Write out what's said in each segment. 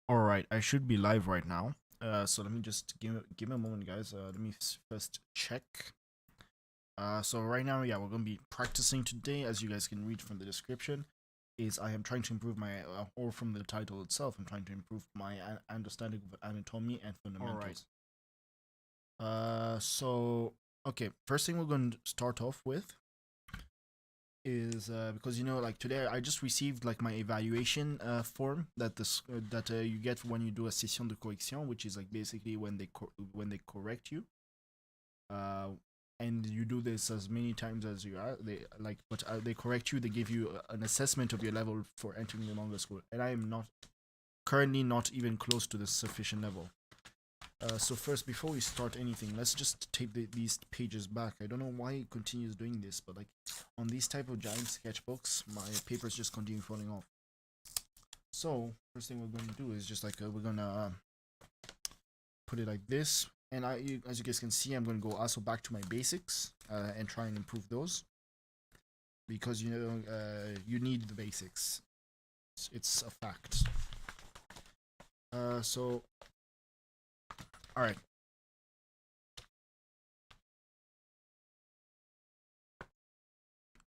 All right, I should be live right now. So let me just give me a moment, guys. Let me first check. So right now, yeah, we're gonna be practicing today, as you guys can read from the description. Is I am trying to improve my, or from the title itself, I'm trying to improve my understanding of anatomy and fundamentals. So okay, first thing we're going to start off with is because like today I just received like my evaluation form that you get when you do a session de correction, which is like basically when they correct you, uh and you do this as many times as you are, they correct you, they give you an assessment of your level for entering the manga school, and I am not currently not even close to the sufficient level. So first, before we start anything, let's just tape these pages back. I don't know why it continues doing this, but like on these type of giant sketchbooks, my papers just continue falling off. So first thing we're going to do is just like we're gonna put it like this, and as you guys can see, I'm going to go also back to my basics and try and improve those, because you need the basics. It's a fact. So all right.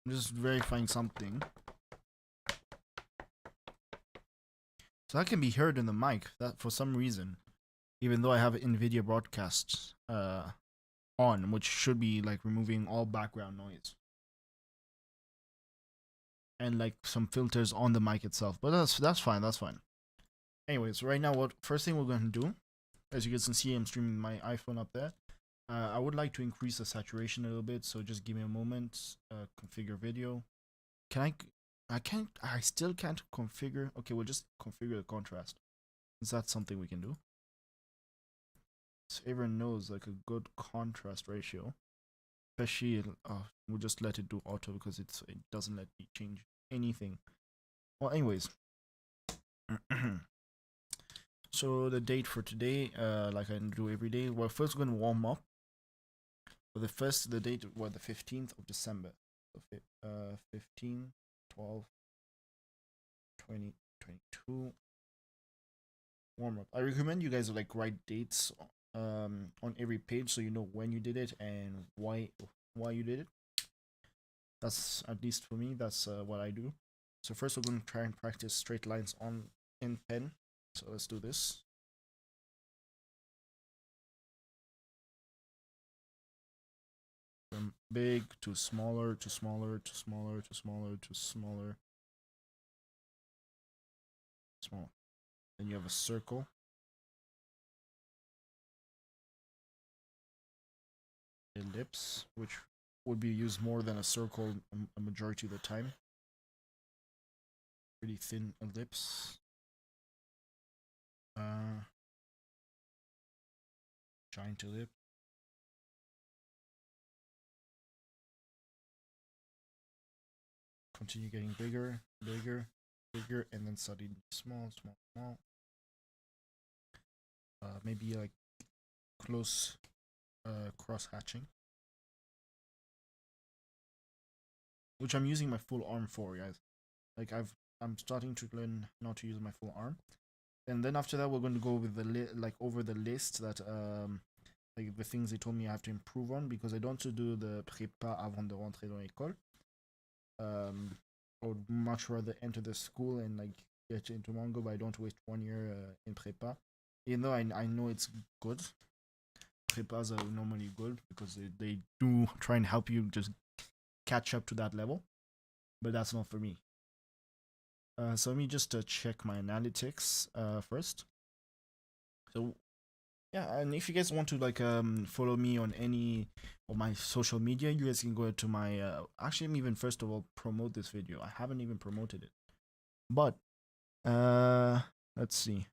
I'm just verifying something. So that can be heard in the mic, that for some reason, even though I have NVIDIA broadcast on, which should be like removing all background noise and like some filters on the mic itself. But that's fine. That's fine. Anyways, right now, what first thing we're going to do, as you guys can see, I'm streaming my iPhone up there. I would like to increase the saturation a little bit, so just give me a moment. Configure video. Can I? I can't. I still can't configure. Okay, we'll just configure the contrast. Is that something we can do? So everyone knows like a good contrast ratio. Especially, we'll just let it do auto because it doesn't let me change anything. Well, anyways, so the date for today, like I do every day. Well, first we're gonna warm up. For the date was the 15th of December. So 15, 12, 20, 22. Warm up. I recommend you guys like write dates on every page so you know when you did it and why you did it. That's, at least for me, that's what I do. So first we're going to try and practice straight lines on in pen. So let's do this. From big to smaller to smaller to smaller to smaller to smaller. Small. Then you have a circle. Ellipse, which would be used more than a circle a majority of the time. Pretty thin ellipse. Giant ellipse. Continue getting bigger, bigger, bigger, and then suddenly small, small, small. Maybe like close cross hatching, which I'm using my full arm for, guys. Like I'm starting to learn not to use my full arm, and then after that we're going to go with the over the list that like the things they told me I have to improve on, because I don't want to do the prépa avant de rentrer dans l'école. I would much rather enter the school and like get into manga, but I don't waste 1 year in prépa. Even though I know it's good, prépas are normally good because they do try and help you just catch up to that level, but that's not for me. So let me just check my analytics first. So yeah, and if you guys want to like follow me on any of my social media, you guys can go to my actually, let me even first of all promote this video. I haven't even promoted it, but let's see,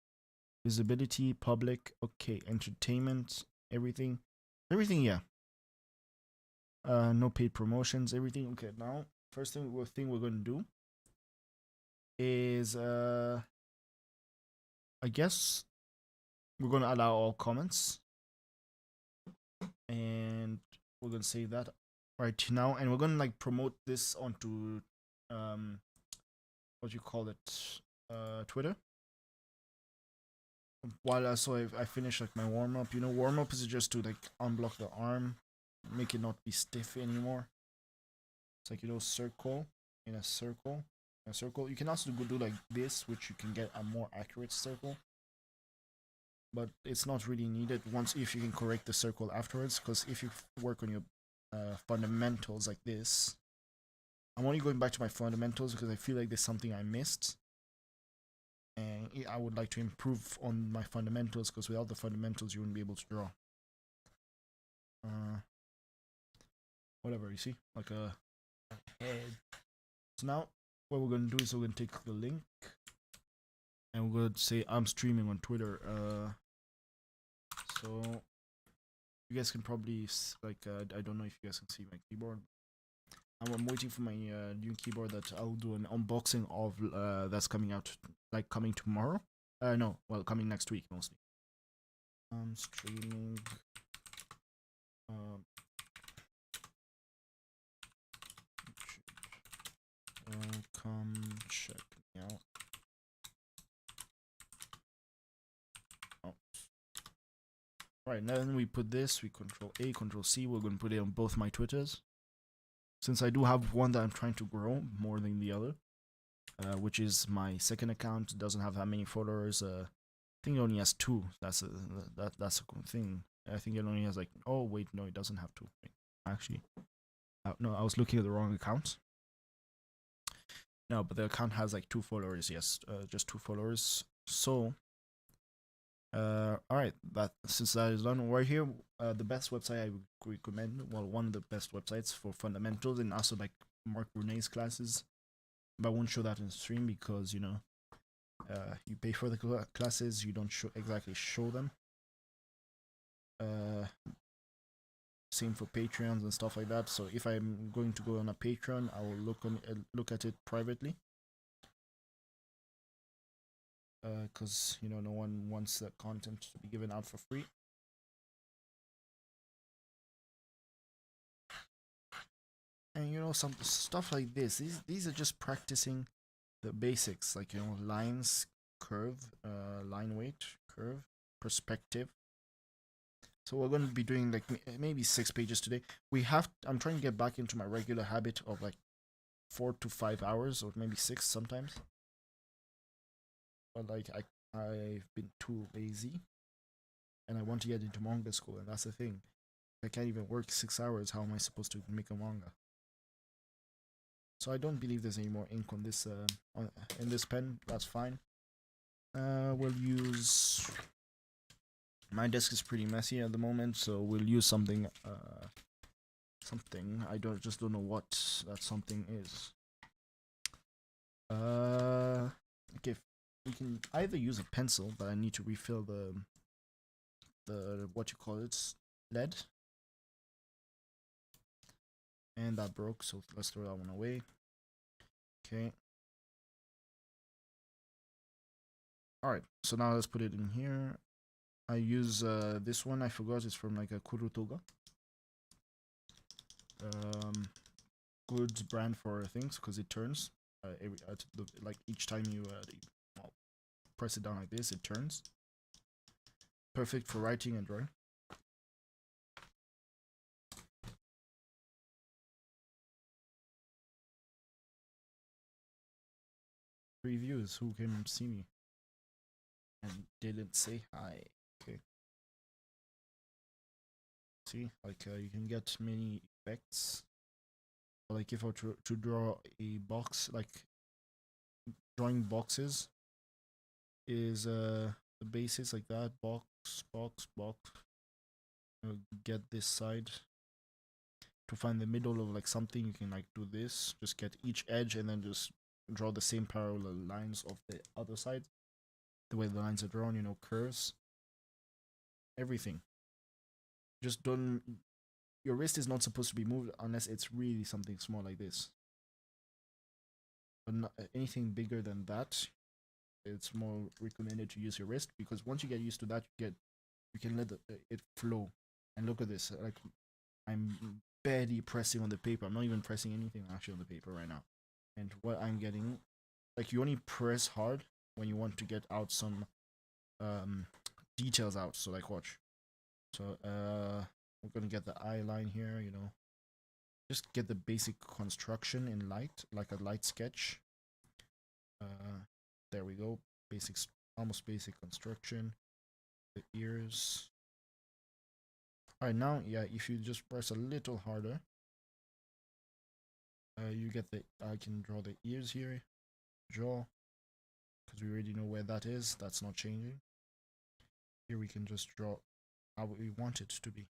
visibility, public, okay, entertainment, everything, yeah. No paid promotions, everything okay. Now first thing we're going to do is I guess we're going to allow all comments, and we're going to save that right now, and we're going to like promote this onto what you call it, Twitter. while I finish like my warm up. You know, warm up is just to like unblock the arm, make it not be stiff anymore. It's like, you know, circle in a circle. A circle. You can also do like this, which you can get a more accurate circle, but it's not really needed once if you can correct the circle afterwards. Because if you work on your fundamentals like this, I'm only going back to my fundamentals because I feel like there's something I missed, and I would like to improve on my fundamentals because without the fundamentals you wouldn't be able to draw. Whatever, you see, like a head. So now what we're gonna do is we're gonna take the link and we're gonna say I'm streaming on Twitter. So you guys can probably like I don't know if you guys can see my keyboard. I'm waiting for my new keyboard that I'll do an unboxing of that's coming out, like coming tomorrow. No, well, coming next week mostly. I'm streaming. Come check me out. Oh. Right, now then we put this, we Control A, Control C, we're going to put it on both my Twitters. Since I do have one that I'm trying to grow more than the other, which is my second account, it doesn't have that many followers. I think it only has 2. That's a cool thing. I think it only has like, oh wait, no, it doesn't have 2. Wait, actually, no, I was looking at the wrong account. No, but the account has like 2 followers. Yes, just 2 followers. So, all right. That since that is done, right here, the best website I would recommend. Well, one of the best websites for fundamentals and also like Mark Brunet's classes. But I won't show that in stream because you know, you pay for the classes, you don't exactly show them. Same for Patreons and stuff like that. So if I'm going to go on a Patreon, I will look at it privately. Because you know no one wants that content to be given out for free. And you know some stuff like this. These are just practicing the basics, like you know lines, curve, line weight, curve, perspective. So we're going to be doing like maybe 6 pages today. I'm trying to get back into my regular habit of like 4 to 5 hours or maybe 6 sometimes. But like I've been too lazy, and I want to get into manga school, and that's the thing. I can't even work 6 hours. How am I supposed to make a manga? So I don't believe there's any more ink on this in this pen. That's fine. We'll use. My desk is pretty messy at the moment, so we'll use something. Something I don't know what that something is. Okay, we can either use a pencil, but I need to refill the what you call it, lead. And that broke, so let's throw that one away. Okay. Alright, so now let's put it in here. I use this one, I forgot it's from like a Kurutoga. Good brand for things because it turns. Like each time you press it down like this, it turns. Perfect for writing and drawing. Reviews, who came and see me and didn't say hi. Okay. See, like you can get many effects. Like if I were to draw a box, like drawing boxes is the basis like that, box. Get this side. To find the middle of like something, you can like do this, just get each edge and then just draw the same parallel lines of the other side. The way the lines are drawn, you know, curves. Everything. Just don't. Your wrist is not supposed to be moved unless it's really something small like this. But not, anything bigger than that, it's more recommended to use your wrist because once you get used to that, you can let it flow. And look at this, like I'm barely pressing on the paper. I'm not even pressing anything actually on the paper right now. And what I'm getting, like you only press hard when you want to get out some details out. So like watch. So we're gonna get the eye line here, you know. Just get the basic construction in light, like a light sketch. There we go. Basics, almost basic construction. The ears. Alright, now, yeah, if you just press a little harder, you get the, I can draw the ears here. Jaw, because we already know where that is. That's not changing. Here we can just draw how we want it to be.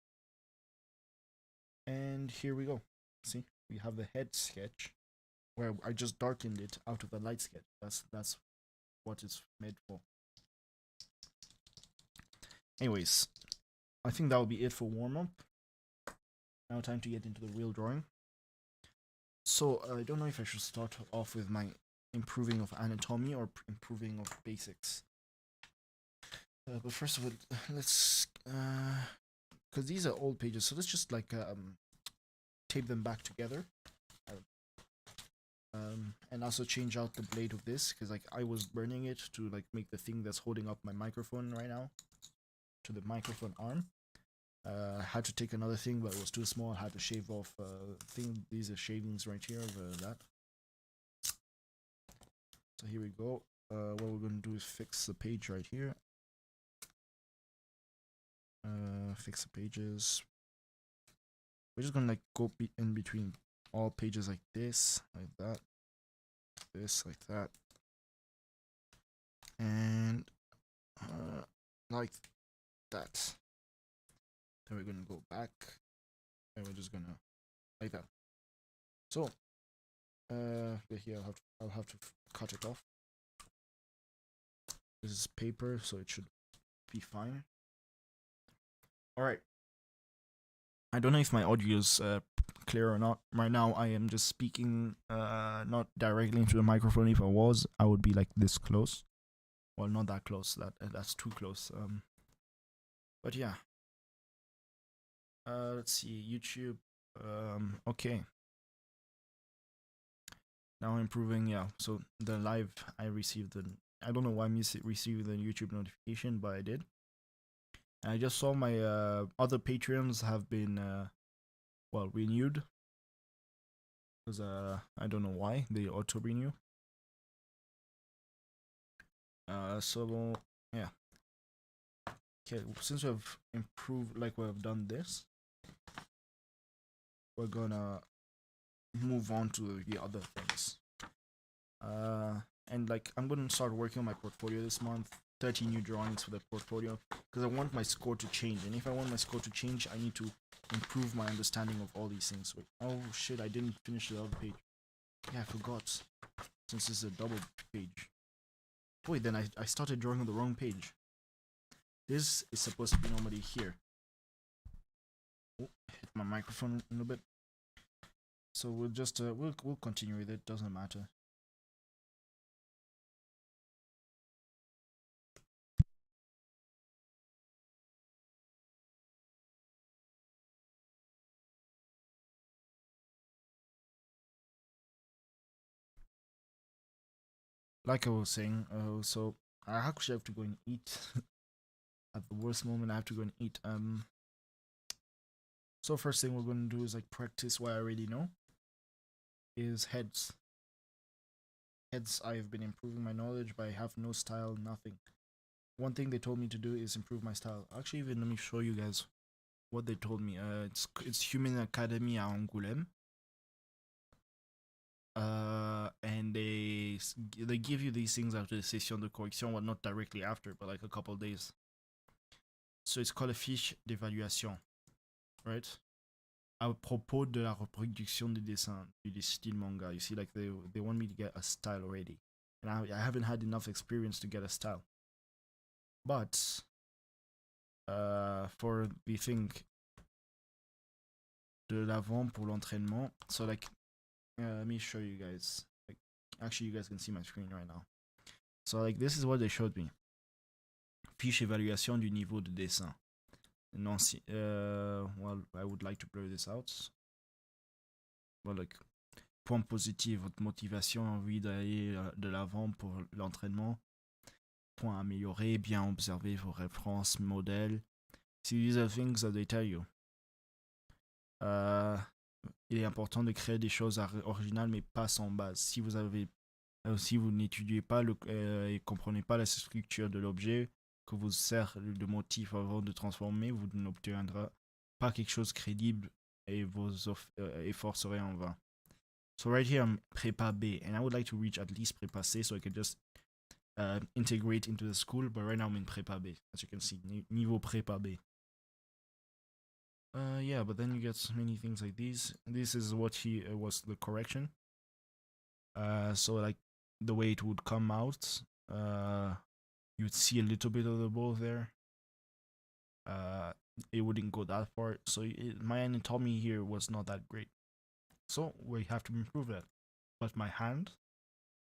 And here we go. See, we have the head sketch where I just darkened it out of the light sketch. That's what it's made for. Anyways, I think that will be it for warm-up. Now time to get into the real drawing. So I don't know if I should start off with my improving of anatomy or improving of basics. But first of all, let's because these are old pages, so let's just like tape them back together. And also change out the blade of this, because like I was burning it to like make the thing that's holding up my microphone right now to the microphone arm. I had to take another thing, but it was too small. I had to shave off thing. These are shavings right here of that. So here we go. What we're gonna do is fix the page right here. Fix the pages. We're just gonna like go in between all pages like this, like that, this, like that, and like that. Then we're gonna go back, and we're just gonna like that. So, here I'll have to cut it off. This is paper, so it should be fine. All right. I don't know if my audio is clear or not. Right now, I am just speaking not directly into the microphone. If I was, I would be like this close. Well, not that close. That's too close. But yeah. Let's see, YouTube. Okay. Now improving. Yeah. So the live, I received the. I don't know why I received the YouTube notification, but I did. And I just saw my other Patreons have been well renewed. Because I don't know why they auto renew. So yeah. Okay, since we've improved, like we've done this, we're gonna move on to the other things. And like I'm gonna start working on my portfolio this month. 30 new drawings for the portfolio, because I want my score to change. And if I want my score to change, I need to improve my understanding of all these things. Wait, oh shit, I didn't finish the other page. Yeah, I forgot. Since this is a double page. Wait, then I started drawing on the wrong page. This is supposed to be normally here. Oh, hit my microphone a little bit. So we'll just we'll continue with it. Doesn't matter. Like I was saying, so I actually have to go and eat. At the worst moment, I have to go and eat. So first thing we're gonna do is like practice what I already know. Is heads. Heads, I've been improving my knowledge, but I have no style, nothing. One thing they told me to do is improve my style. Actually, even let me show you guys what they told me. It's Human Academy à Angoulême. And they give you these things after the session de correction, well, not directly after, but like a couple of days. So it's called a fiche d'évaluation, right? À propos de la reproduction des dessins, du style manga. You see, like they want me to get a style already, and I haven't had enough experience to get a style. But for the thing de l'avant pour l'entraînement, so like let me show you guys. Like, actually, you guys can see my screen right now. So like this is what they showed me. Fiche évaluation du niveau de dessin. Non, well, I would like to blur this out. Well, like, point positif, votre motivation, envie d'aller de l'avant pour l'entraînement. points à améliorer, bien observer vos références, modèles. See, these are things that they tell you. Il est important de créer des choses originales, mais pas sans base. Si vous n'étudiez pas et comprenez pas la structure de l'objet que vous sert de motif avant de transformer, vous n'obtiendrez pas quelque chose de crédible et vos efforts seraient en vain. So right here I'm Prépa B, and I would like to reach at least Prépa C so I can just integrate into the school, but right now I'm in Prépa B, as you can see, niveau Prépa B. Yeah, but then you get many things like these. This is what he was the correction. So like the way it would come out, you'd see a little bit of the ball there. It wouldn't go that far, so my anatomy here was not that great. So we have to improve that. But my hand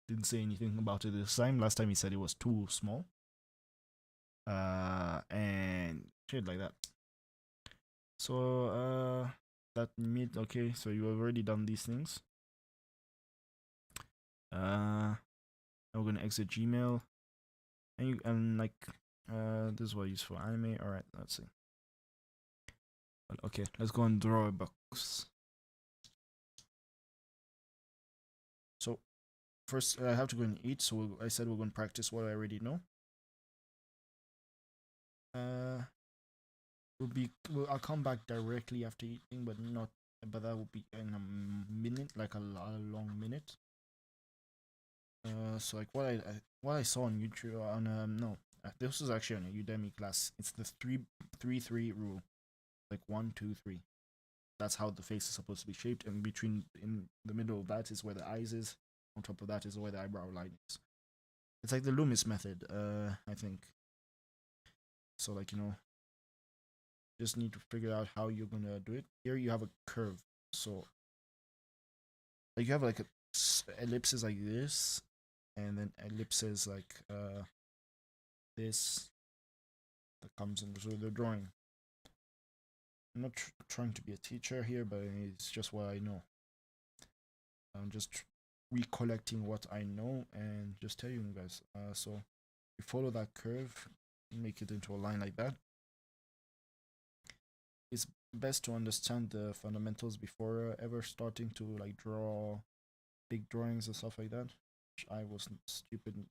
didn't say anything about it this time. Last time he said it was too small. And shit like that. So that okay, so you have already done these things. Now we're gonna exit Gmail. And like this is what I use for anime. Alright, let's see. Okay, let's go and draw a box. So first I have to go and eat, so I said we're going to practice what I already know. I'll come back directly after eating, but that will be in a minute, like a long minute. So like what I saw on YouTube this was actually on a Udemy class. It's the 3-3 rule, like 1, 2, 3. That's how the face is supposed to be shaped, and in the middle of that is where the eyes is. On top of that is where the eyebrow line is. It's like the Loomis method, I think. So like just need to figure out how you're gonna do it. Here you have a curve, so like you have like ellipses like this, and then ellipses like this that comes into the drawing. I'm not trying to be a teacher here, but it's just what I know. I'm just recollecting what I know and just telling you guys. So you follow that curve, make it into a line like that. It's best to understand the fundamentals before ever starting to like draw big drawings and stuff like that, which I was stupid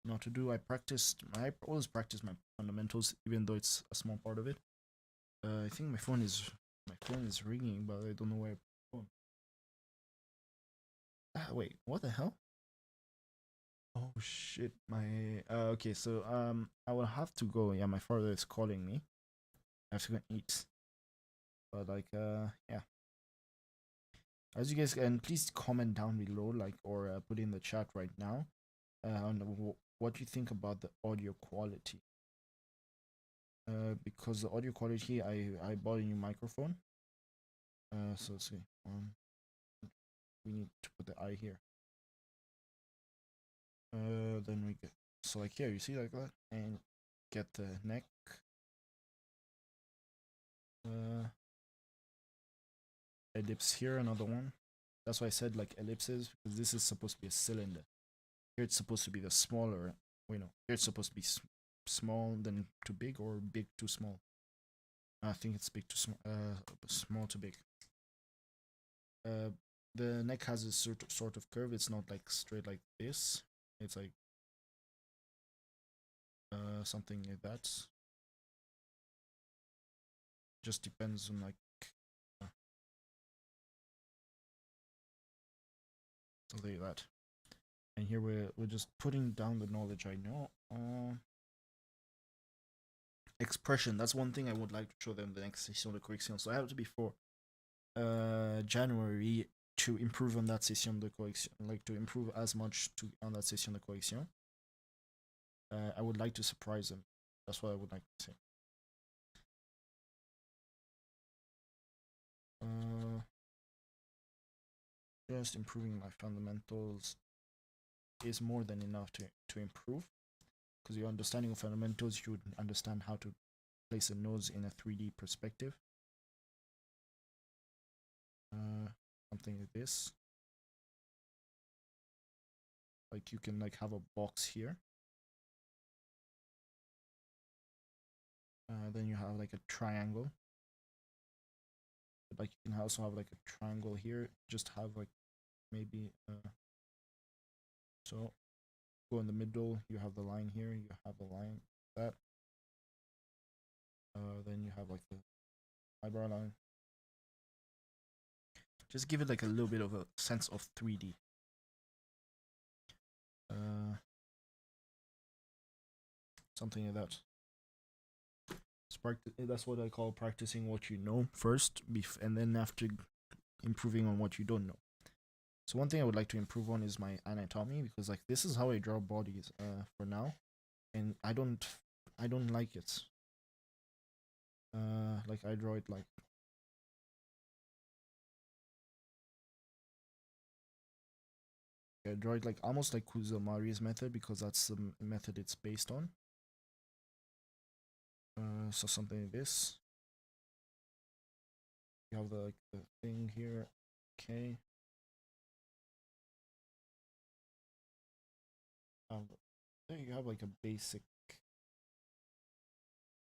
not to do. I always practice my fundamentals, even though it's a small part of it. I think my phone is ringing, but I don't know where I put the phone. Wait, what the hell? Oh shit, my okay, so I will have to go. Yeah, my father is calling me. I have to go eat. But like yeah. As you guys can, please comment down below, like, or put in the chat right now on what you think about the audio quality. Because the audio quality, I bought a new microphone. So let's see. We need to put the eye here. Then we get so like here, you see like that, and get the neck. Ellipse here, another one. That's why I said like ellipses, because this is supposed to be a cylinder. Here it's supposed to be the smaller. Wait, no. Here it's supposed to be small then to big, or big to small. I think it's big to small. Small to big. The neck has a sort of curve. It's not like straight like this. It's like something like that. Just depends on like something like that. And here we're just putting down the knowledge I know. Expression. That's one thing I would like to show them the next session de correction. So I have to be for January to improve on that session de correction, like to improve as much on that session de correction. I would like to surprise them. That's what I would like to say. Just improving my fundamentals is more than enough to improve, because your understanding of fundamentals, you would understand how to place a nose in a 3D perspective. Something like this. Like you can like have a box here, Then you have like a triangle. Like you can also have like a triangle here. Just have like maybe so go in the middle. You have the line here. You have a line that. Then you have like the eyebrow line. Just give it like a little bit of a sense of 3D. Something like that. That's what I call practicing what you know first, and then after improving on what you don't know. So one thing I would like to improve on is my anatomy, because like this is how I draw bodies for now, and I don't like it. Like I draw it like I draw it like almost like Kuzamari's method, because that's the method it's based on. So something like this. You have the thing here. Okay. There you have like a basic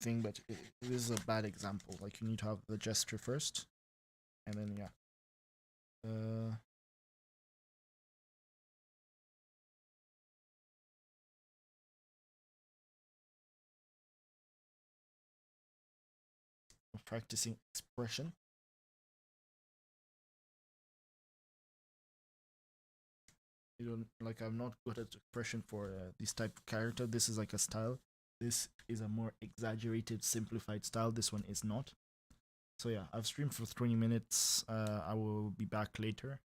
thing, but this is a bad example. Like you need to have the gesture first, and then yeah. Practicing expression. You don't like I'm not good at expression for this type of character. This is like a style. This is a more exaggerated, simplified style. This one is not. So yeah, I've streamed for 20 minutes. I will be back later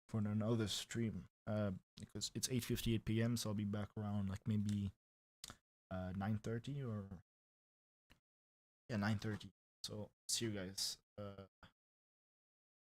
for another stream. Because it's 8:58 p.m. So I'll be back around like maybe 9:30 or yeah 9:30. So see you guys.